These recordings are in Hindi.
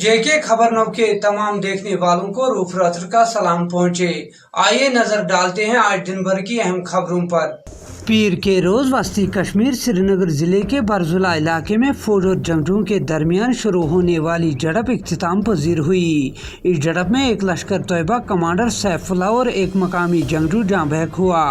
जेके खबरनव के तमाम देखने वालों को रूफ रत्तर का सलाम पहुंचे। आइए नजर डालते हैं आज दिन भर की अहम खबरों पर। पीर के रोज वस्ती कश्मीर श्रीनगर जिले के बरजुला इलाके में फौज और जंगजुओं के दरमियान शुरू होने वाली झड़प इख्तिताम पजीर हुई। इस झड़प में एक लश्कर तैयबा कमांडर सैफुल्लाह और एक मकामी जंगजू जाँ बहक हुआ।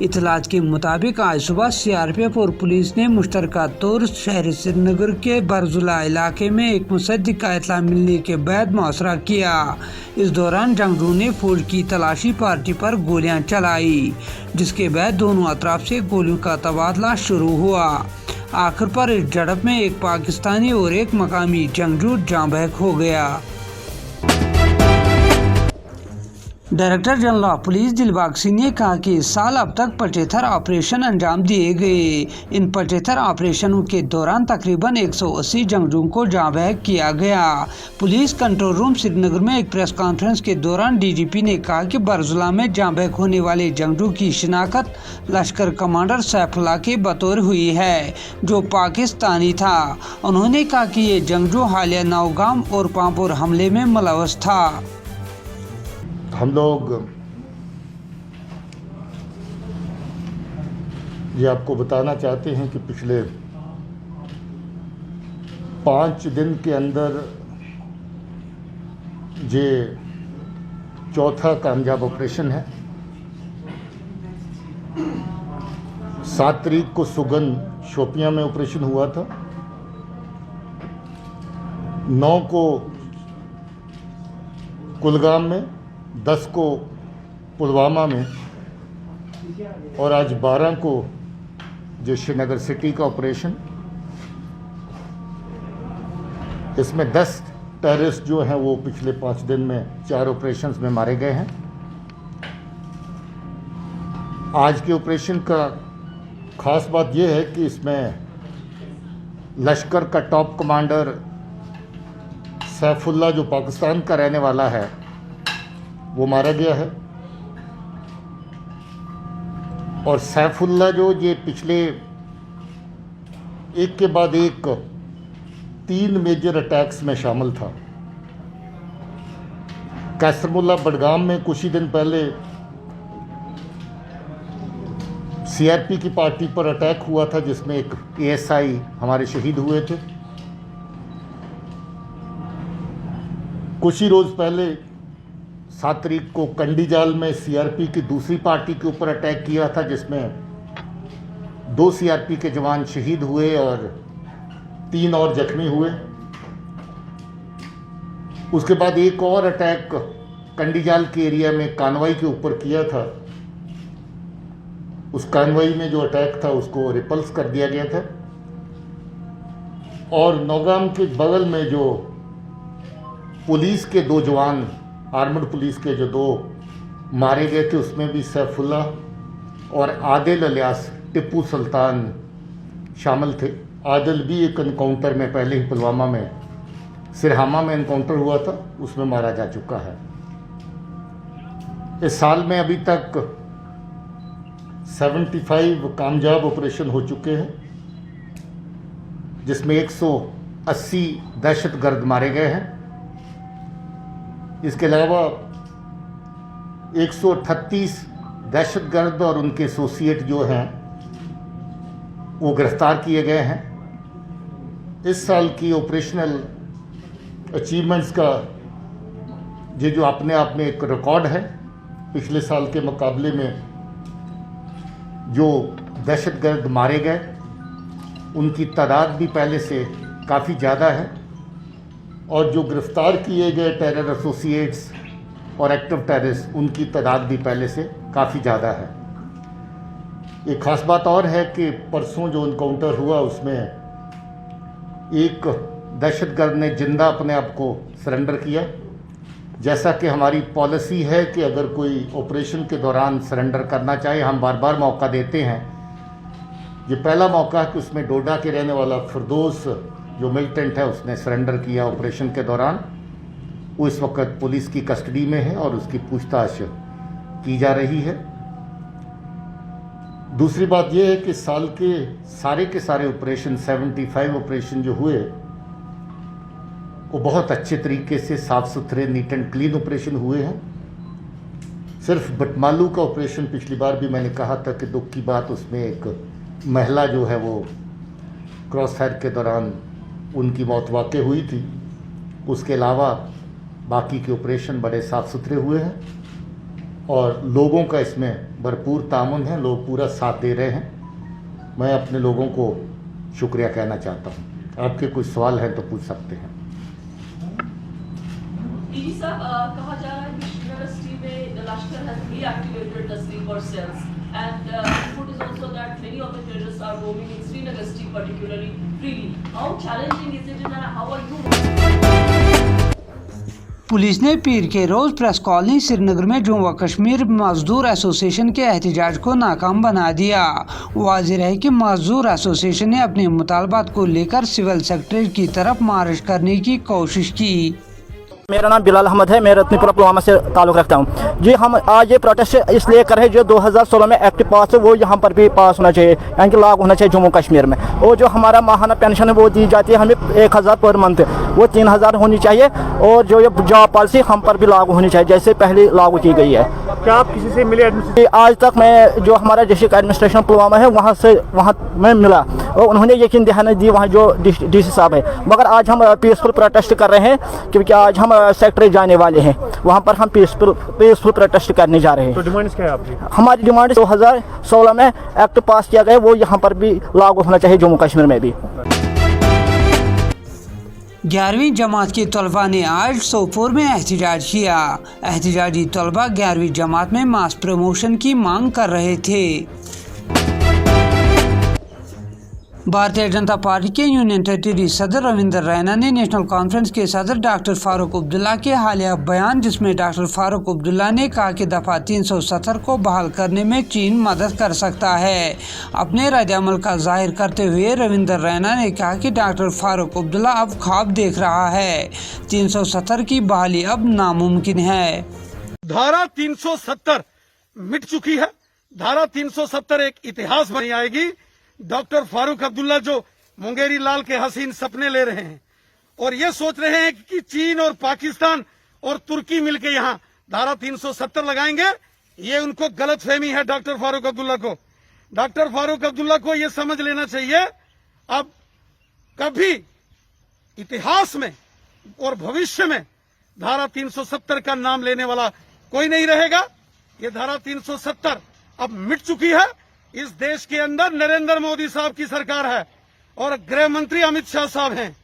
इतलात के मुताबिक आज सुबह सीआरपीएफ और पुलिस ने मुश्तरका तौर शहर श्रीनगर के बरजुला इलाके में एक मुसद्दिक का इत्तला मिलने के बाद मुआसरा किया। इस दौरान जंगजू ने फौज की तलाशी पार्टी पर गोलियां चलाई, जिसके बाद दोनों अतराफ से गोलियों का तबादला शुरू हुआ। आखिर पर इस झड़प में एक पाकिस्तानी और एक मकामी जंगजू जाँ बहक हो गया। Director general of police Dilbag Singh ने कहा कि इस साल अब तक 75 ऑपरेशन अंजाम दिए गए। इन 75 ऑपरेशनों के दौरान तकरीबन 180 जंगजुओं को जाँ बहक किया गया। पुलिस कंट्रोल रूम श्रीनगर में एक प्रेस कॉन्फ्रेंस के दौरान डीजीपी ने कहा कि बरजुला में जाँ बहक होने वाले जंगजू की शिनाख्त लश्कर कमांडर सैफुल्लाह के बतौर हुई है, जो पाकिस्तानी था। उन्होंने कहा कि ये जंगजू हालिया नौगाम और पांपोर हमले में मुलव्वस था। हम लोग ये आपको बताना चाहते हैं कि पिछले 5 दिन के अंदर ये चौथा कामयाब ऑपरेशन है। 7 तारीख को सुगन शोपियां में ऑपरेशन हुआ था, 9 को कुलगाम में, 10 को पुलवामा में और आज 12 को जो श्रीनगर सिटी का ऑपरेशन। इसमें 10 टेररिस्ट जो हैं वो पिछले 5 दिन में 4 ऑपरेशंस में मारे गए हैं। आज के ऑपरेशन का खास बात यह है कि इसमें लश्कर का टॉप कमांडर सैफुल्लाह, जो पाकिस्तान का रहने वाला है, वो मारा गया है। और सैफुल्लाह जो ये पिछले एक के बाद एक 3 मेजर अटैक्स में शामिल था। कैसरमुल्ला बडगाम में कुछ ही दिन पहले सीआरपी की पार्टी पर अटैक हुआ था, जिसमें एक एएसआई हमारे शहीद हुए थे। कुछ ही रोज़ पहले 7 तारीख को कंडीजाल में सीआरपी की दूसरी पार्टी के ऊपर अटैक किया था, जिसमें 2 सीआरपी के जवान शहीद हुए और 3 और जख्मी हुए। उसके बाद एक और अटैक कंडीजाल के एरिया में कानवाई के ऊपर किया था। उस कानवाई में जो अटैक था उसको रिपल्स कर दिया गया था। और नौगाम के बगल में जो पुलिस के 2 जवान, आर्मड पुलिस के जो 2 मारे गए थे, उसमें भी सैफुल्लाह और आदिल अलियास टिप्पू सुल्तान शामिल थे। आदिल भी एक एनकाउंटर में पहले ही पुलवामा में सिरहामा में एनकाउंटर हुआ था, उसमें मारा जा चुका है। इस साल में अभी तक 75 कामयाब ऑपरेशन हो चुके हैं, जिसमें 180 दहशतगर्द मारे गए हैं। इसके अलावा 138 दहशतगर्द और उनके एसोसिएट जो हैं वो गिरफ्तार किए गए हैं। इस साल की ऑपरेशनल अचीवमेंट्स का ये जो अपने आप में एक रिकॉर्ड है। पिछले साल के मुकाबले में जो दहशतगर्द मारे गए उनकी तादाद भी पहले से काफ़ी ज़्यादा है, और जो गिरफ्तार किए गए टेरर एसोसिएट्स और एक्टिव टेररिस्ट उनकी तादाद भी पहले से काफ़ी ज़्यादा है। एक ख़ास बात और है कि परसों जो इनकाउंटर हुआ उसमें एक दहशतगर्द ने जिंदा अपने आप को सरेंडर किया। जैसा कि हमारी पॉलिसी है कि अगर कोई ऑपरेशन के दौरान सरेंडर करना चाहे, हम बार बार मौका देते हैं। ये पहला मौका है कि उसमें डोडा के रहने वाला फिरदौस जो मिलिटेंट है उसने सरेंडर किया ऑपरेशन के दौरान। वो इस वक्त पुलिस की कस्टडी में है और उसकी पूछताछ की जा रही है। दूसरी बात यह है कि साल के सारे ऑपरेशन 75 ऑपरेशन जो हुए वो बहुत अच्छे तरीके से साफ़ सुथरे नीट एंड क्लीन ऑपरेशन हुए हैं। सिर्फ बटमालू का ऑपरेशन पिछली बार भी मैंने कहा था कि दुख की बात, उसमें एक महिला जो है वो क्रॉस फायर के दौरान उनकी मौत वाक़ई हुई थी। उसके अलावा बाकी के ऑपरेशन बड़े साफ़ सुथरे हुए हैं और लोगों का इसमें भरपूर तामुन है, लोग पूरा साथ दे रहे हैं। मैं अपने लोगों को शुक्रिया कहना चाहता हूँ। आपके कुछ सवाल हैं तो पूछ सकते हैं। डीजी साहब, कहा जा रहा है कि श्रीनगर सिटी में लश्कर has reactivated the sleeper cells and report is also that many of the terrorists are roaming in Srinagar city particularly freely. How challenging is it and how are you? Police ने पीर के रोज प्रेस कॉलोनी श्रीनगर में जम्मू व कश्मीर मजदूर एसोसिएशन के एहतजाज को नाकाम बना दिया। वाज़ेह है कि मजदूर एसोसिएशन ने अपने मुतालबात को लेकर सिविल सेक्रेटरी की तरफ मार्च करने की कोशिश की। मेरा नाम बिलाल अहमद है, मैं रत्नीपुरा पुलवामा से ताल्लुक़ रखता हूँ जी। हम आज ये प्रोटेस्ट इसलिए कर रहे हैं, जो 2016 में एक्ट पास है वो यहाँ पर भी पास होना चाहिए, यानी कि लागू होना चाहिए जम्मू कश्मीर में। और जो हमारा माहाना पेंशन है वो दी जाती है हमें 1000 पर मंथ, वो 3000 होनी चाहिए। और जो ये जॉब पॉलिसी हम पर भी लागू होनी चाहिए जैसे पहले लागू की गई है। क्या आप किसी से मिले? आज तक मैं जो हमारा डिस्ट्रिक्ट एडमिनिस्ट्रेशन पुलवामा है वहाँ मैं मिला और उन्होंने यकीन दहाना दी वहाँ जो डीसी साहब है। मगर आज हम पीसफुल प्रोटेस्ट कर रहे हैं क्योंकि आज हम सेक्रेटरी जाने वाले हैं, वहाँ पर हम पीसफुल प्रोटेस्ट करने जा रहे हैं। तो डिमांड्स क्या है आपकी? हमारी डिमांड 2016 में एक्ट पास किया गया, वो यहाँ पर भी लागू होना चाहिए जम्मू कश्मीर में भी। 11वीं जमात के तलबा ने आज सोपोर में एहतजाज किया। एहतजाजी तलबा 11वीं जमात में मास प्रमोशन की मांग कर रहे थे। भारतीय जनता पार्टी के यूनियन टेरिटरी सदर रविंदर रैना ने नेशनल कॉन्फ्रेंस के सदर डॉक्टर फारूक अब्दुल्ला के हालिया बयान, जिसमें डॉक्टर फारूक अब्दुल्ला ने कहा कि दफ़ा 370 को बहाल करने में चीन मदद कर सकता है। अपने रद्द-ए-अमल का जाहिर करते हुए रविंदर रैना ने कहा कि डॉक्टर फारूक अब्दुल्ला अब ख्वाब देख रहा है, 370 की बहाली अब नामुमकिन है। धारा 370 मिट चुकी है। धारा 370 एक इतिहास बन आएगी। डॉक्टर फारूक अब्दुल्ला जो मुंगेरी लाल के हसीन सपने ले रहे हैं और ये सोच रहे हैं कि चीन और पाकिस्तान और तुर्की मिलकर यहाँ धारा 370 लगाएंगे, ये उनको गलतफहमी है। डॉक्टर फारूक अब्दुल्ला को ये समझ लेना चाहिए, अब कभी इतिहास में और भविष्य में धारा 370 का नाम लेने वाला कोई नहीं रहेगा। ये धारा 370 अब मिट चुकी है। इस देश के अंदर नरेंद्र मोदी साहब की सरकार है और गृह मंत्री अमित शाह साहब हैं,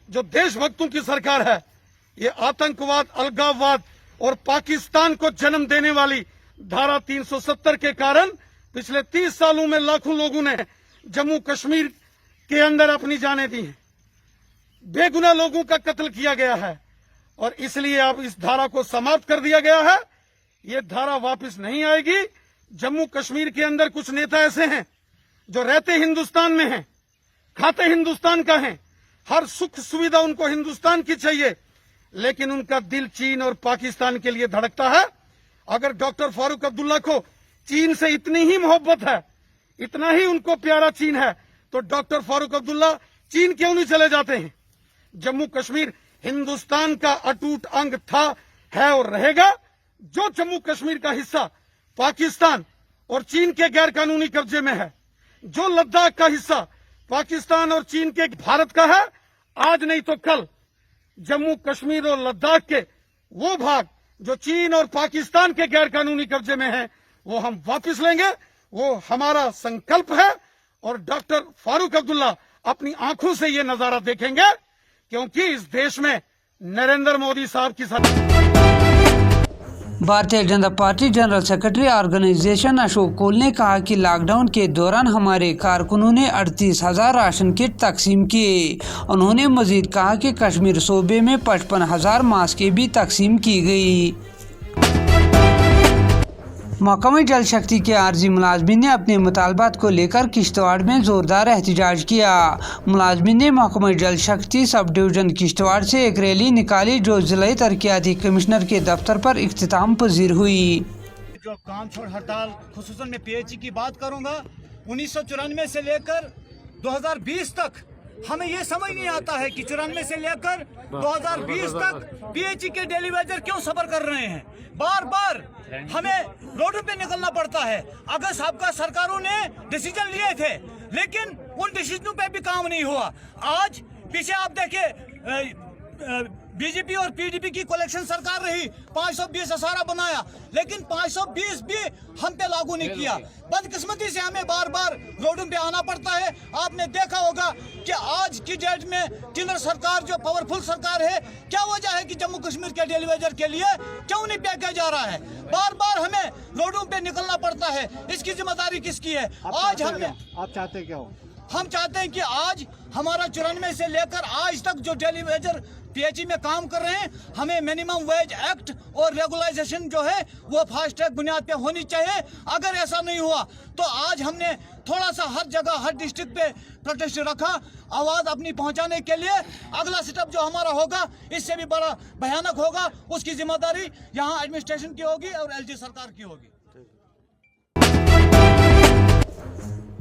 जो देशभक्तों की सरकार है। ये आतंकवाद, अलगाववाद और पाकिस्तान को जन्म देने वाली धारा 370 के कारण पिछले 30 सालों में लाखों लोगों ने जम्मू कश्मीर के अंदर अपनी जानें दी हैं। बेगुनाह लोगों का कत्ल किया गया है और इसलिए अब इस धारा को समाप्त कर दिया गया है। ये धारा वापस नहीं आएगी। जम्मू कश्मीर के अंदर कुछ नेता ऐसे हैं जो रहते हिंदुस्तान में हैं, खाते हिंदुस्तान का हैं, हर सुख सुविधा उनको हिंदुस्तान की चाहिए, लेकिन उनका दिल चीन और पाकिस्तान के लिए धड़कता है। अगर डॉक्टर फारूक अब्दुल्ला को चीन से इतनी ही मोहब्बत है, इतना ही उनको प्यारा चीन है, तो डॉक्टर फारूक अब्दुल्ला चीन क्यों नहीं चले जाते हैं? जम्मू कश्मीर हिंदुस्तान का अटूट अंग था, है और रहेगा। जो जम्मू कश्मीर का हिस्सा पाकिस्तान और चीन के गैर कानूनी कब्जे में है, जो लद्दाख का हिस्सा पाकिस्तान और चीन के भारत का है, आज नहीं तो कल जम्मू कश्मीर और लद्दाख के वो भाग जो चीन और पाकिस्तान के गैर कानूनी कब्जे में है, वो हम वापस लेंगे। वो हमारा संकल्प है और डॉक्टर फारूक अब्दुल्ला अपनी आंखों से ये नजारा देखेंगे, क्योंकि इस देश में नरेंद्र मोदी साहब की सरकार। Bharatiya Janata Party general secretary organisation Ashok Kaul ने कहा कि लॉकडाउन के दौरान हमारे कारकुनों ने 38,000 राशन किट तकसीम किए। उन्होंने मजीद कहा कि कश्मीर सूबे में 55,000 मास्कें भी तकसीम की गई। महकमा जल शक्ति के आर्जी मुलाजमीन ने अपने मुतालबात को लेकर किश्तवाड़ में जोरदार एहतजाज किया। मुलाजमीन ने महकमा जल शक्ति सब डिवीजन किश्तवाड़ से एक रैली निकाली, जो जिला तरक्याती कमिश्नर के दफ्तर पर इख्तिताम पजीर हुई। जो काम छोड़ हड़ताल, खुसूसन मैं PHE की बात करूंगा, 1994 से लेकर 2020 तक हमें ये समझ नहीं आता है कि 94 से लेकर 2020 तक पीएचई के डेली वेजर क्यों सफर कर रहे हैं। बार बार हमें रोडों पे निकलना पड़ता है। अगर सबका सरकारों ने डिसीजन लिए थे, लेकिन उन डिसीजनों पे भी काम नहीं हुआ। आज पीछे आप देखिए, बीजेपी और पीडीपी की कलेक्शन सरकार रही, 520 असारा बनाया, लेकिन 520 भी हम पे लागू नहीं किया। बदकिस्मती से हमें बार बार रोडों पे आना पड़ता है। आपने देखा होगा कि आज की डेट में केंद्र सरकार जो पावरफुल सरकार है, क्या वजह है कि जम्मू कश्मीर के डेली वेजर के लिए क्यों नहीं पे किया जा रहा है। बार बार हमें रोडों पे निकलना पड़ता है। इसकी जिम्मेदारी किसकी है? आज हमने, आप चाहते क्या हो? हम चाहते हैं कि आज हमारा 94 से लेकर आज तक जो डेली वेजर पीएचई में काम कर रहे हैं, हमें मिनिमम वेज एक्ट और रेगुलाइजेशन जो है वो फास्ट ट्रैक बुनियाद पे होनी चाहिए। अगर ऐसा नहीं हुआ तो आज हमने थोड़ा सा हर जगह हर डिस्ट्रिक्ट पे प्रोटेस्ट रखा, आवाज अपनी पहुंचाने के लिए। अगला स्टेप जो हमारा होगा इससे भी बड़ा भयानक होगा। उसकी जिम्मेदारी यहाँ एडमिनिस्ट्रेशन की होगी और एलजी सरकार की होगी।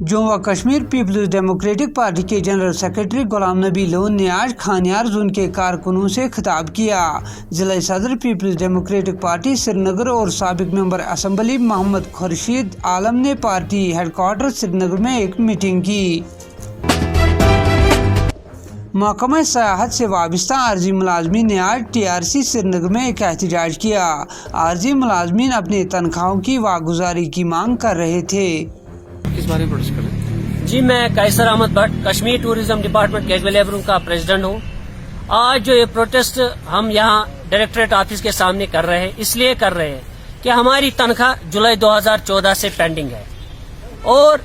जम्मू व कश्मीर पीपल्स डेमोक्रेटिक पार्टी के general secretary Ghulam Nabi loan ने आज खानियार जोन के कारकुनों से खिताब किया। जिला सदर पीपल्स डेमोक्रेटिक पार्टी श्रीनगर और साबिक मेंबर असम्बली मोहम्मद खुर्शीद आलम ने पार्टी हेडक्वार्टर श्रीनगर में एक मीटिंग की। महकमा सयाहत से वाबस्ता आर्जी मुलाजमीन ने आज TRC श्रीनगर में एक एहतजाज किया। आर्जी मुलाजमीन अपनी तनख्वाहों की वागुजारी की मांग कर रहे थे। किस बारे में प्रोटेस्ट कर रहे हैं? जी, मैं Kaiser Ahmad Bhat, Kashmir tourism department casual लेबरों का प्रेसिडेंट हूँ। आज जो ये प्रोटेस्ट हम यहाँ डायरेक्टरेट ऑफिस के सामने कर रहे हैं, इसलिए कर रहे हैं कि हमारी तनख्वाह जुलाई 2014 से पेंडिंग है और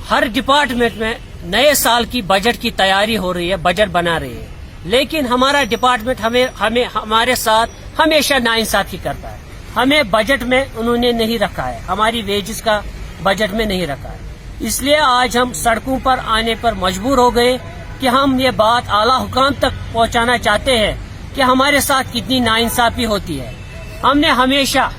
हर डिपार्टमेंट में नए साल की बजट की तैयारी हो रही है, बजट बना रही है, लेकिन हमारा डिपार्टमेंट हमें हमारे साथ हमेशा नाइंसाफी करता है। हमें बजट में उन्होंने नहीं रखा है, हमारी वेजेस का बजट में नहीं रखा है। इसलिए आज हम सड़कों पर आने पर मजबूर हो गए कि हम ये बात आला हुकाम तक पहुंचाना चाहते हैं कि हमारे साथ कितनी नाइंसाफी होती है। हमने हमेशा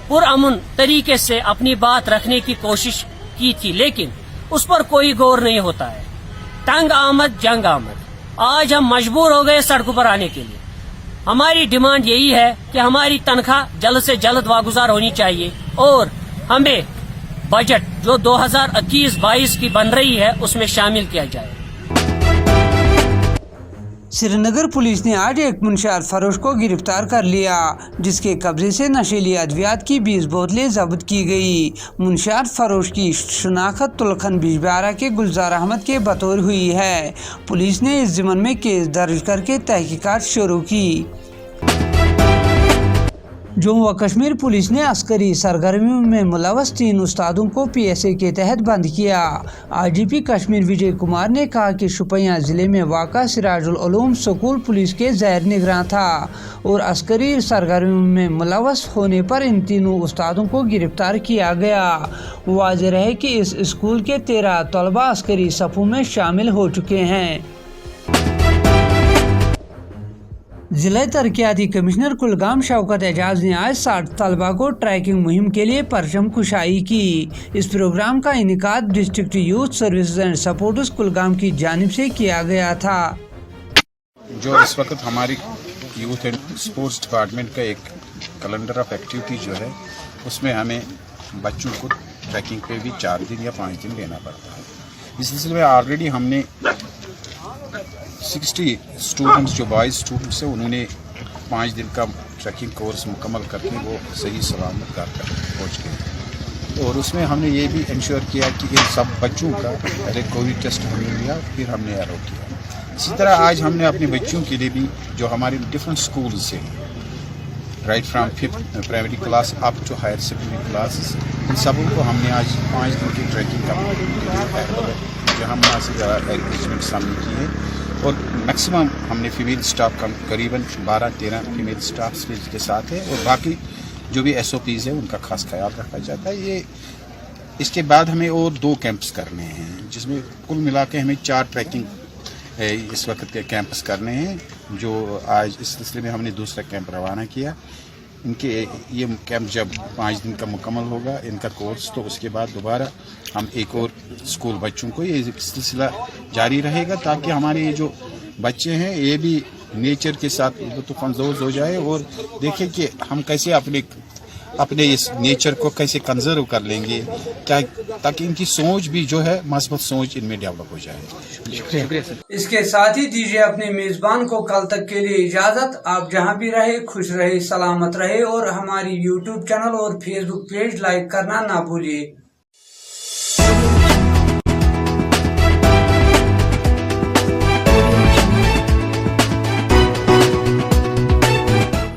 पुरअमन तरीके से अपनी बात रखने की कोशिश की थी, लेकिन उस पर कोई गौर नहीं होता है। तंग आमद जंग आमद, आज हम मजबूर हो गए सड़कों पर आने के लिए। हमारी डिमांड यही है कि हमारी तनख्वाह जल्द से जल्द वागुजार होनी चाहिए और हमें बजट जो 2021-22 की बन रही है उसमें शामिल किया जाए। श्रीनगर पुलिस ने आज एक मुंशियात फरोश को गिरफ्तार कर लिया, जिसके कब्जे से नशीली अद्वियात की 20 बोतलें जब्त की गई। मुंशियात फरोश की शनाख्त तुलखन बिजबारा के गुलजार अहमद के बतौर हुई है। पुलिस ने इस ज़िम्मन में केस दर्ज करके तहकीकात शुरू की। जम्मू व कश्मीर पुलिस ने अस्करी सरगर्मियों में मुलव्वस 3 उस्तादों को PSA के तहत बंद किया। IGP कश्मीर विजय कुमार ने कहा कि शुपियां जिले में वाक़ा सिराजुल उलूम स्कूल पुलिस के ज़ैर निगरान था और अस्करी सरगर्मियों में मुलव्वस होने पर इन तीनों उस्तादों को गिरफ्तार किया गया। वाज़ेह है कि इस स्कूल के 13 तलबा अस्करी सफ़ों में शामिल हो चुके हैं। जिला तरक्याती कमिश्नर कुलगाम शौकत एजाज ने आज 60 तलबा को ट्रैकिंग मुहिम के लिए परचम कुशाई की। इस प्रोग्राम का इनेकाद district youth services and sports Kulgam की जानिब से किया गया था। जो इस वक्त हमारी यूथ एंड स्पोर्ट्स डिपार्टमेंट का एक कैलेंडर ऑफ एक्टिविटी जो है, उसमें हमें बच्चों को ट्रैकिंग पे भी 4 दिन या 5 दिन लेना पड़ता है। इस सिलसिले में ऑलरेडी हमने 60 स्टूडेंट्स जो बॉयज़ स्टूडेंट्स हैं, उन्होंने 5 दिन का ट्रैकिंग कोर्स मुकम्मल करके वो सही सलामत घर तक पहुँच गए। और उसमें हमने ये भी इंश्योर किया कि इन सब बच्चों का पहले कोविड टेस्ट हमने लिया, फिर हमने एरो किया। इसी तरह आज हमने अपने बच्चों के लिए भी जो हमारे डिफरेंट स्कूल से right from 5th primary class up to higher secondary classes, इन सबों को हमने आज 5 दिन की ट्रैकिंग का जहाँ मुनासिब अरेंजमेंट सामने की है। और मैक्सिमम हमने फीमेल स्टाफ का करीबन 12-13 फीमेल स्टाफ के साथ है और बाकी जो भी SOPs है उनका खास ख्याल रखा जाता है। ये इसके बाद हमें और 2 कैंप्स करने हैं, जिसमें कुल मिला के हमें 4 ट्रैकिंग इस वक्त के कैंप्स करने हैं। जो आज इस सिलसिले में हमने दूसरा कैंप रवाना किया। इनके ये कैंप जब 5 दिन का मुकम्मल होगा इनका कोर्स, तो उसके बाद दोबारा हम एक और स्कूल बच्चों को ये सिलसिला जारी रहेगा, ताकि हमारे ये जो बच्चे हैं ये भी नेचर के साथ लुत्फ़अंदोज़ हो जाए और देखें कि हम कैसे अपने इस नेचर को कैसे कंजर्व कर लेंगे, ताकि इनकी सोच भी जो है मस्बत सोच इनमें डेवलप हो जाए। इसके साथ ही दीजिए अपने मेजबान को कल तक के लिए इजाजत। आप जहां भी रहे खुश रहे, सलामत रहे और हमारी YouTube चैनल और Facebook पेज लाइक करना ना भूलिए।